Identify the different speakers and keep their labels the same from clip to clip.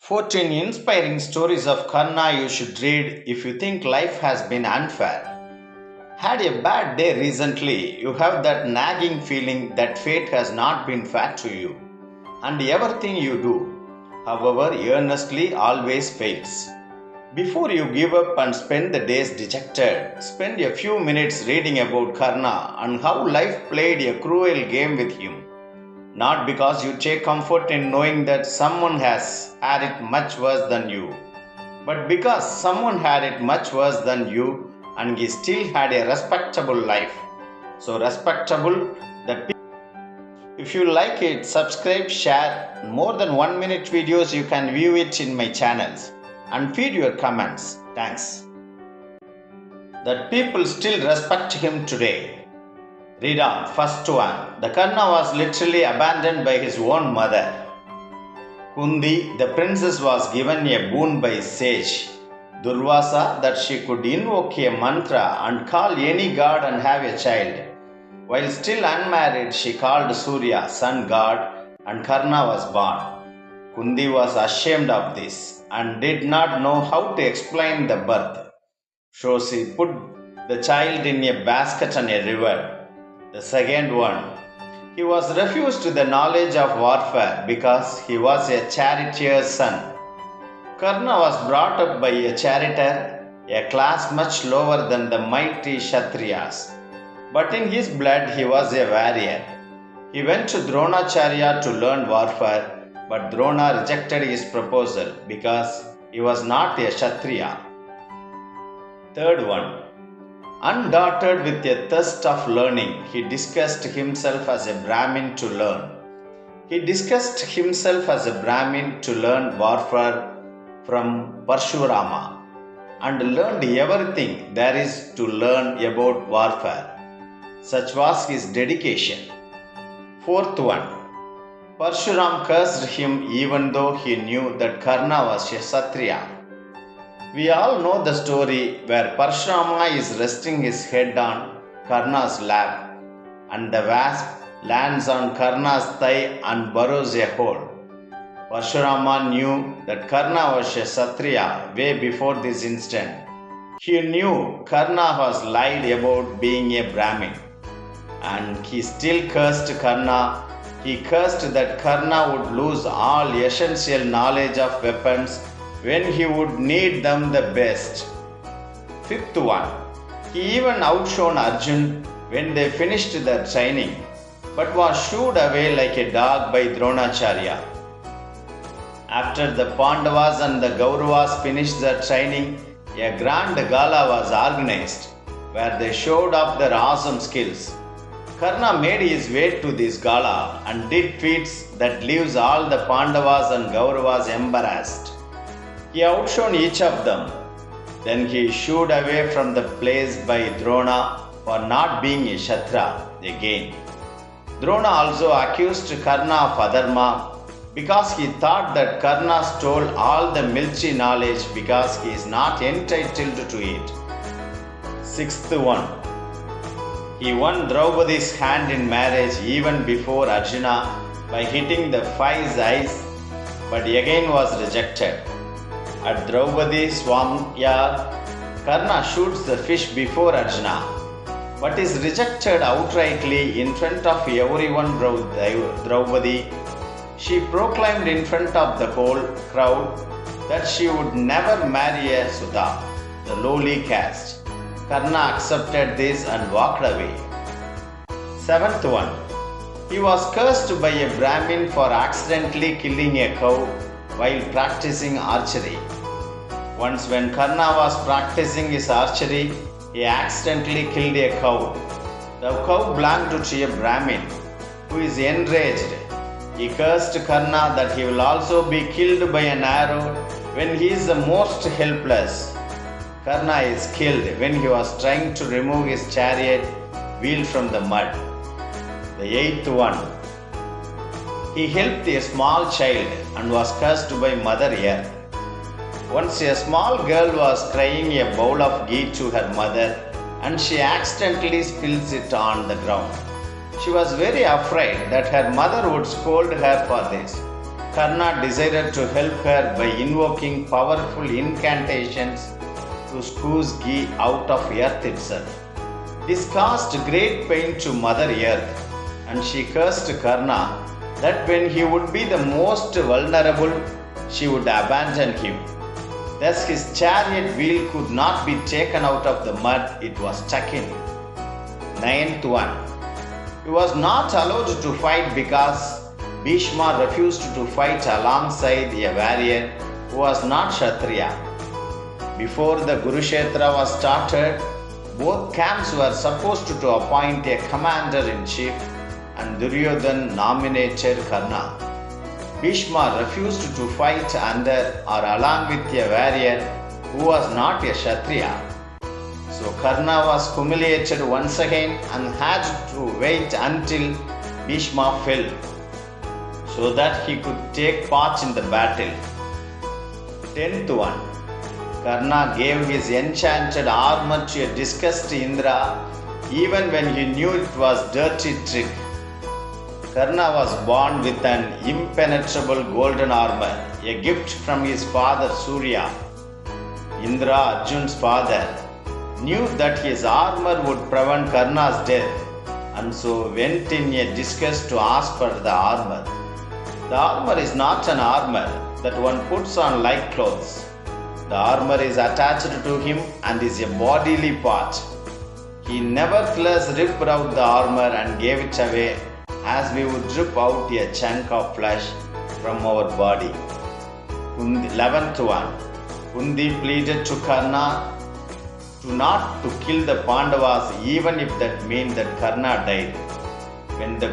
Speaker 1: 14 inspiring stories of Karna you should read if you think life has been unfair. Had a bad day recently, you have that nagging feeling that fate has not been fair to you, and everything you do, however earnestly, always fails. Before you give up and spend the days dejected, spend a few minutes reading about Karna and how life played a cruel game with him. Not because you take comfort in knowing that someone has had it much worse than you, but because someone had it much worse than you and he still had a respectable life. So respectable that if you like it, subscribe, share. More than 1 minute videos you can view it in my channels and feed your comments. Thanks. That people still respect him today. Read on. First one. The Karna was literally abandoned by his own mother. Kundi, the princess, was given a boon by sage Durvasa that she could invoke a mantra and call any god and have a child. While still unmarried, she called Surya, sun god, and Karna was born. Kundi was ashamed of this and did not know how to explain the birth. So she put the child in a basket on a river. The second one. He was refused the knowledge of warfare because he was a charioteer's son. Karna was brought up by a charioteer, a class much lower than the mighty Kshatriyas. But in his blood he was a warrior. He went to Dronacharya to learn warfare, but Drona rejected his proposal because he was not a Kshatriya. Third one. Undaunted with a thirst of learning, he discussed himself as a Brahmin to learn. He discussed himself as a Brahmin to learn warfare from Parshurama and learned everything there is to learn about warfare. Such was his dedication. Fourth one. Parshuram cursed him even though he knew that Karna was a Kshatriya. We all know the story where Parshurama is resting his head on Karna's lap and the wasp lands on Karna's thigh and burrows a hole. Parshurama knew that Karna was a Kshatriya way before this incident. He knew Karna was lied about being a Brahmin and he still cursed Karna. He cursed that Karna would lose all essential knowledge of weapons when he would need them the best. Fifth one. He even outshone Arjun when they finished their training, but was shooed away like a dog by Dronacharya. After the Pandavas and the Kauravas finished their training, a grand gala was organized where they showed off their awesome skills. Karna made his way to this gala and did feats that leaves all the Pandavas and Kauravas embarrassed. He outshone each of them. Then he shooed away from the place by Drona for not being a Kshatriya again. Drona also accused Karna of adharma because he thought that Karna stole all the military knowledge because he is not entitled to it. Sixth one. He won Draupadi's hand in marriage even before Arjuna by hitting the 5 eyes, but again was rejected. At Draupadi's Swamyar, Karna shoots the fish before Arjuna, but is rejected outrightly in front of everyone. Draupadi, she proclaimed in front of the whole crowd that she would never marry a Sudha, the lowly caste. Karna accepted this and walked away. Seventh one. He was cursed by a Brahmin for accidentally killing a cow while practicing archery. Once when Karna was practicing his archery, he accidentally killed a cow. The cow belonged to a Brahmin, who is enraged. He cursed Karna that he will also be killed by an arrow when he is the most helpless. Karna is killed when he was trying to remove his chariot wheel from the mud. The eighth one. He helped a small child and was cursed by Mother Earth. Once a small girl was crying a bowl of ghee to her mother and she accidentally spills it on the ground. She was very afraid that her mother would scold her for this. Karna decided to help her by invoking powerful incantations to squeeze ghee out of earth itself. This caused great pain to Mother Earth, and she cursed Karna that when he would be the most vulnerable, she would abandon him. Thus his chariot wheel could not be taken out of the mud it was stuck in. Ninth one. He was not allowed to fight because Bhishma refused to fight alongside a warrior who was not Kshatriya. Before the Kurukshetra was started, both camps were supposed to appoint a commander-in-chief, and Duryodhan nominated Karna. Bhishma refused to fight under or along with a warrior who was not a Kshatriya. So Karna was humiliated once again and had to wait until Bhishma fell, so that he could take part in the battle. 10th one. Karna gave his enchanted armor to a disgusted Indra even when he knew it was dirty trick. Karna was born with an impenetrable golden armor, a gift from his father Surya. Indra, Arjun's father, knew that his armor would prevent Karna's death, and so went in a disgust to ask for the armor. The armor is not an armor that one puts on like clothes. The armor is attached to him and is a bodily part. He nevertheless ripped out the armor and gave it away as we would rip out a chunk of flesh from our body. 11th one. Kundi pleaded to Karna to not to kill the Pandavas even if that meant that Karna died. When the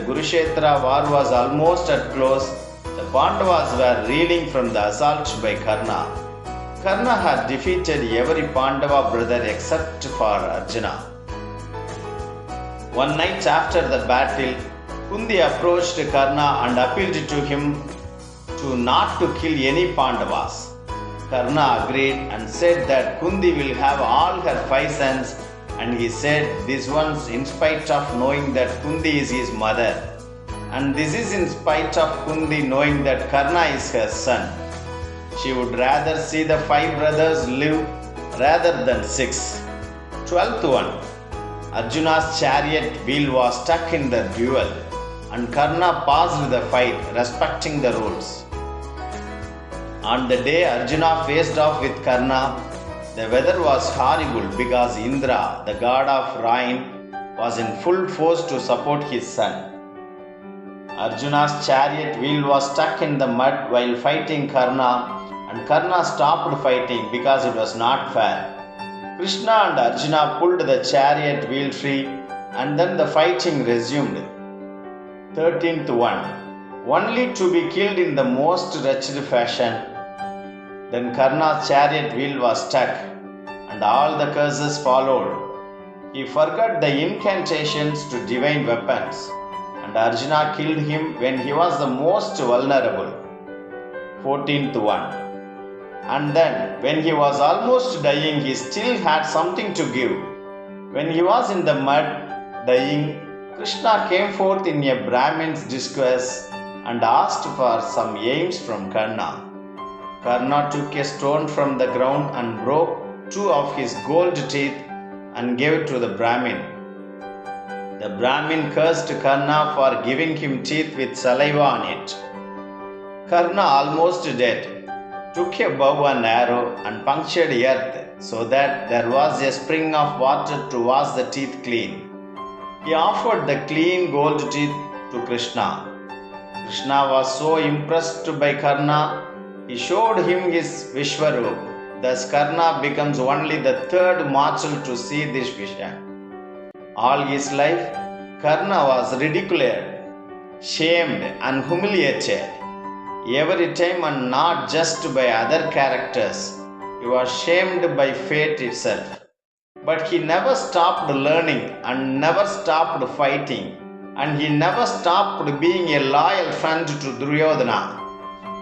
Speaker 1: Kurukshetra war was almost at close, the Pandavas were reeling from the assault by Karna. Karna had defeated every Pandava brother except for Arjuna. One night after the battle, Kundi approached Karna and appealed to him to not to kill any Pandavas. Karna agreed and said that Kundi will have all her 5 sons, and he said this once in spite of knowing that Kundi is his mother, and this is in spite of Kundi knowing that Karna is her son. She would rather see the 5 brothers live rather than 6. 12th one. Arjuna's chariot wheel was stuck in the duel, and Karna paused the fight, respecting the rules. On the day Arjuna faced off with Karna, the weather was horrible because Indra, the god of rain, was in full force to support his son. Arjuna's chariot wheel was stuck in the mud while fighting Karna, and Karna stopped fighting because it was not fair. Krishna and Arjuna pulled the chariot wheel free, and then the fighting resumed. 13th one. Only to be killed in the most wretched fashion. Then Karna's chariot wheel was stuck, and all the curses followed. He forgot the incantations to divine weapons, and Arjuna killed him when he was the most vulnerable. 14th one. And then, when he was almost dying, he still had something to give. When he was in the mud, dying, Krishna came forth in a Brahmin's disguise and asked for some alms from Karna. Karna took a stone from the ground and broke 2 of his gold teeth and gave it to the Brahmin. The Brahmin cursed Karna for giving him teeth with saliva on it. Karna, almost dead, took a bow and arrow and punctured earth so that there was a spring of water to wash the teeth clean. He offered the clean gold teeth to Krishna. Krishna was so impressed by Karna, he showed him his Vishwarup. Thus Karna becomes only the 3rd mortal to see this vision. All his life, Karna was ridiculed, shamed and humiliated. Every time, and not just by other characters, he was shamed by fate itself. But he never stopped learning and never stopped fighting, and he never stopped being a loyal friend to Duryodhana,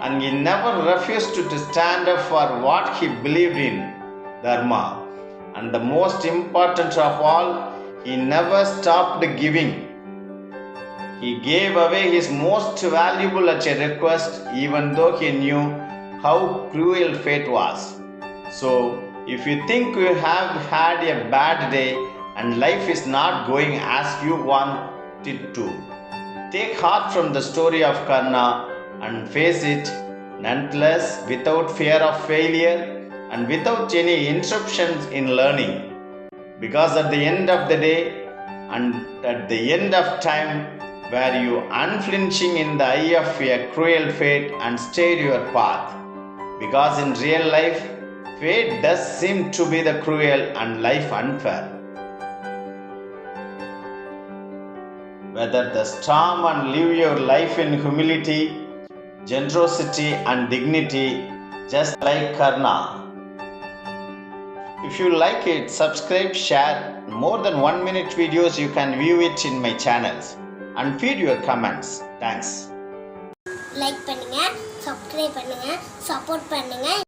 Speaker 1: and he never refused to stand up for what he believed in, Dharma. And the most important of all, he never stopped giving. He gave away his most valuable at a request, even though he knew how cruel fate was. So, if you think you have had a bad day and life is not going as you want it to, take heart from the story of Karna and face it nonetheless, without fear of failure and without any interruptions in learning. Because at the end of the day and at the end of time, were you unflinching in the eye of a cruel fate and stayed your path? Because in real life, fate does seem to be the cruel and life unfair. Whether the storm and live your life in humility, generosity and dignity, just like Karna. If you like it, subscribe, share. More than 1 minute videos you can view it in my channels and feed your comments. Thanks.
Speaker 2: Like பண்ணுங்க, subscribe பண்ணுங்க, support பண்ணுங்க.